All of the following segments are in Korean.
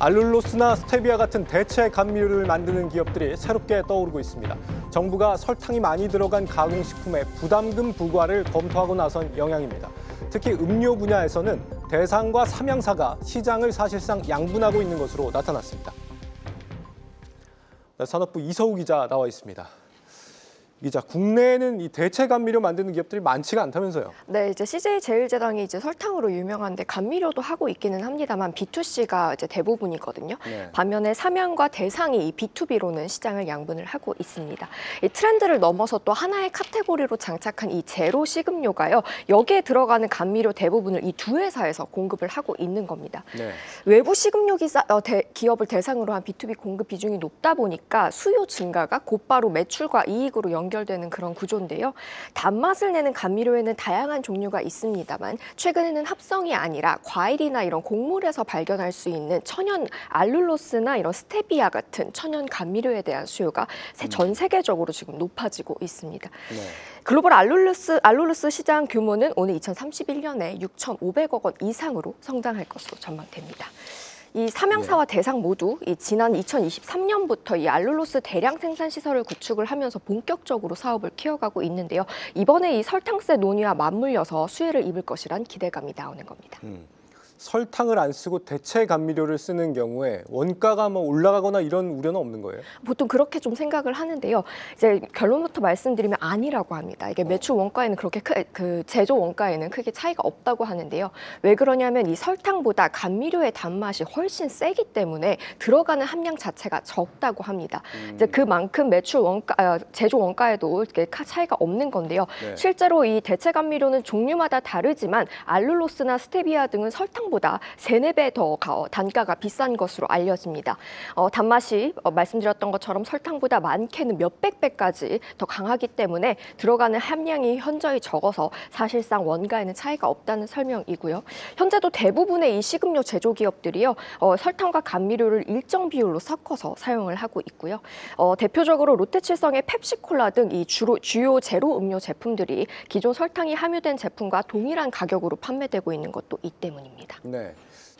알룰로스나 스테비아 같은 대체 감미료를 만드는 기업들이 새롭게 떠오르고 있습니다. 정부가 설탕이 많이 들어간 가공식품의 부담금 부과를 검토하고 나선 영향입니다. 특히 음료 분야에서는 대상과 삼양사가 시장을 사실상 양분하고 있는 것으로 나타났습니다. 산업부 이서우 기자 나와 있습니다. 기자, 국내에는 이 대체 감미료 만드는 기업들이 많지가 않다면서요? 네, 이제 CJ제일제당이 설탕으로 유명한데 감미료도 하고 있기는 합니다만 B2C가 이제 대부분이거든요. 네. 반면에 삼양과 대상이 이 B2B로는 시장을 양분을 하고 있습니다. 이 트렌드를 넘어서 또 하나의 카테고리로 장착한 이 제로 식음료가요. 여기에 들어가는 감미료 대부분을 이 두 회사에서 공급을 하고 있는 겁니다. 네. 외부 식음료 기업을 대상으로 한 B2B 공급 비중이 높다 보니까 수요 증가가 곧바로 매출과 이익으로 연결되는 그런 구조인데요. 단맛을 내는 감미료에는 다양한 종류가 있습니다만 최근에는 합성이 아니라 과일이나 이런 곡물에서 발견할 수 있는 천연 알룰로스나 이런 스테비아 같은 천연 감미료에 대한 수요가 전 세계적으로 지금 높아지고 있습니다. 네. 글로벌 알룰로스 시장 규모는 오늘 2031년에 6,500억 원 이상으로 성장할 것으로 전망됩니다. 이 삼양사와 대상 모두 지난 2023년부터 이 알룰로스 대량 생산 시설을 구축을 하면서 본격적으로 사업을 키워가고 있는데요. 이번에 이 설탕세 논의와 맞물려서 수혜를 입을 것이란 기대감이 나오는 겁니다. 설탕을 안 쓰고 대체 감미료를 쓰는 경우에 원가가 올라가거나 이런 우려는 없는 거예요? 보통 그렇게 좀 생각을 하는데요. 이제 결론부터 말씀드리면 아니라고 합니다. 이게 매출 원가에는 그렇게 제조 원가에는 크게 차이가 없다고 하는데요. 왜 그러냐면 이 설탕보다 감미료의 단맛이 훨씬 세기 때문에 들어가는 함량 자체가 적다고 합니다. 이제 그만큼 매출 원가, 제조 원가에도 이렇게 차이가 없는 건데요. 네. 실제로 이 대체 감미료는 종류마다 다르지만 알룰로스나 스테비아 등은 설탕보다 3, 4배 더 단가가 비싼 것으로 알려집니다. 단맛이 말씀드렸던 것처럼 설탕보다 많게는 몇백 배까지 더 강하기 때문에 들어가는 함량이 현저히 적어서 사실상 원가에는 차이가 없다는 설명이고요. 현재도 대부분의 이 식음료 제조 기업들이요. 설탕과 감미료를 일정 비율로 섞어서 사용을 하고 있고요. 대표적으로 롯데칠성의 펩시콜라 등 이 주요 제로 음료 제품들이 기존 설탕이 함유된 제품과 동일한 가격으로 판매되고 있는 것도 이 때문입니다. 네.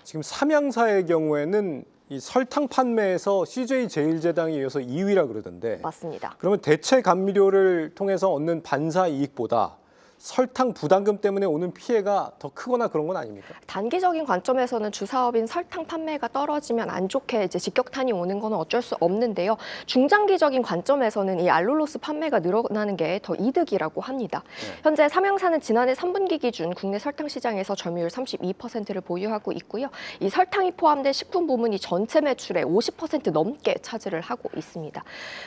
지금 삼양사의 경우에는 이 설탕 판매에서 CJ제일제당에 이어서 2위라 그러던데. 맞습니다. 그러면 대체 감미료를 통해서 얻는 반사 이익보다 설탕 부담금 때문에 오는 피해가 더 크거나 그런 건 아닙니까? 단기적인 관점에서는 주사업인 설탕 판매가 떨어지면 안 좋게 이제 직격탄이 오는 건 어쩔 수 없는데요. 중장기적인 관점에서는 이 알룰로스 판매가 늘어나는 게 더 이득이라고 합니다. 네. 현재 삼양사는 지난해 3분기 기준 국내 설탕 시장에서 점유율 32%를 보유하고 있고요. 이 설탕이 포함된 식품 부문이 전체 매출의 50% 넘게 차지를 하고 있습니다.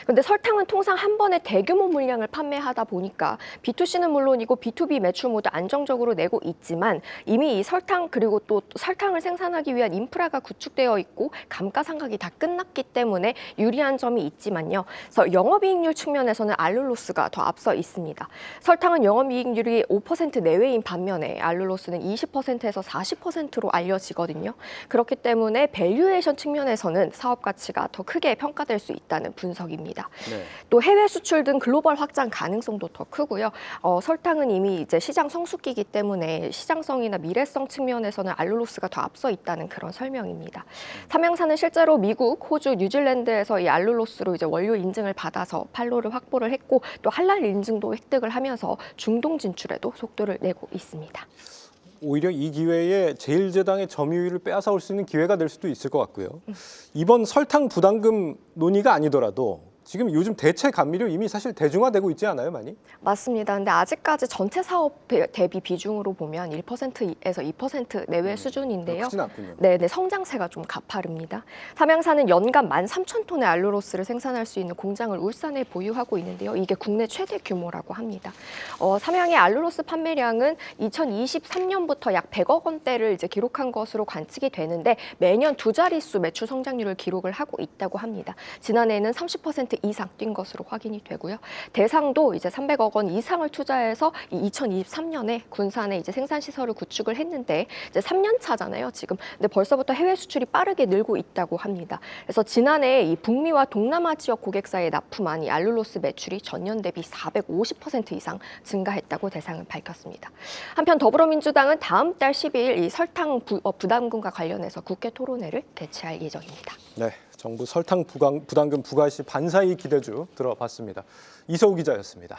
그런데 설탕은 통상 한 번에 대규모 물량을 판매하다 보니까 B2C는 물론이고 B2B 매출 모두 안정적으로 내고 있지만 이미 이 설탕 그리고 또 설탕을 생산하기 위한 인프라가 구축되어 있고 감가상각이 다 끝났기 때문에 유리한 점이 있지만요. 그래서 영업이익률 측면에서는 알룰로스가 더 앞서 있습니다. 설탕은 영업이익률이 5% 내외인 반면에 알룰로스는 20%에서 40%로 알려지거든요. 그렇기 때문에 밸류에이션 측면에서는 사업 가치가 더 크게 평가될 수 있다는 분석입니다. 네. 또 해외 수출 등 글로벌 확장 가능성도 더 크고요. 설탕은 이미 이제 시장 성숙기이기 때문에 시장성이나 미래성 측면에서는 알룰로스가 더 앞서 있다는 그런 설명입니다. 삼양사는 실제로 미국, 호주, 뉴질랜드에서 이 알룰로스로 이제 원료 인증을 받아서 판로를 확보를 했고 또 할랄 인증도 획득을 하면서 중동 진출에도 속도를 내고 있습니다. 오히려 이 기회에 제일제당의 점유율을 빼앗아올 수 있는 기회가 될 수도 있을 것 같고요. 이번 설탕 부담금 논의가 아니더라도 지금 요즘 대체 감미료 이미 사실 대중화되고 있지 않아요, 많이? 맞습니다. 근데 아직까지 전체 사업 대비 비중으로 보면 1%에서 2% 내외 수준인데요. 크진 않군요. 네, 성장세가 좀 가파릅니다. 삼양사는 연간 13,000톤의 알룰로스를 생산할 수 있는 공장을 울산에 보유하고 있는데요. 이게 국내 최대 규모라고 합니다. 삼양의 알룰로스 판매량은 2023년부터 약 100억 원대를 이제 기록한 것으로 관측이 되는데 매년 두 자릿수 매출 성장률을 기록을 하고 있다고 합니다. 지난해에는 30% 20% 이상 뛴 것으로 확인이 되고요. 대상도 이제 300억 원 이상을 투자해서 2023년에 군산에 이제 생산 시설을 구축을 했는데 이제 3년 차잖아요, 지금. 근데 벌써부터 해외 수출이 빠르게 늘고 있다고 합니다. 그래서 지난해 이 북미와 동남아 지역 고객사에 납품한 이 알룰로스 매출이 전년 대비 450% 이상 증가했다고 대상은 밝혔습니다. 한편 더불어민주당은 다음 달 12일 이 설탕 부담금과 관련해서 국회 토론회를 개최할 예정입니다. 네, 정부 설탕 부담금 부과 시 반사이 기대주 들어봤습니다. 이서우 기자였습니다.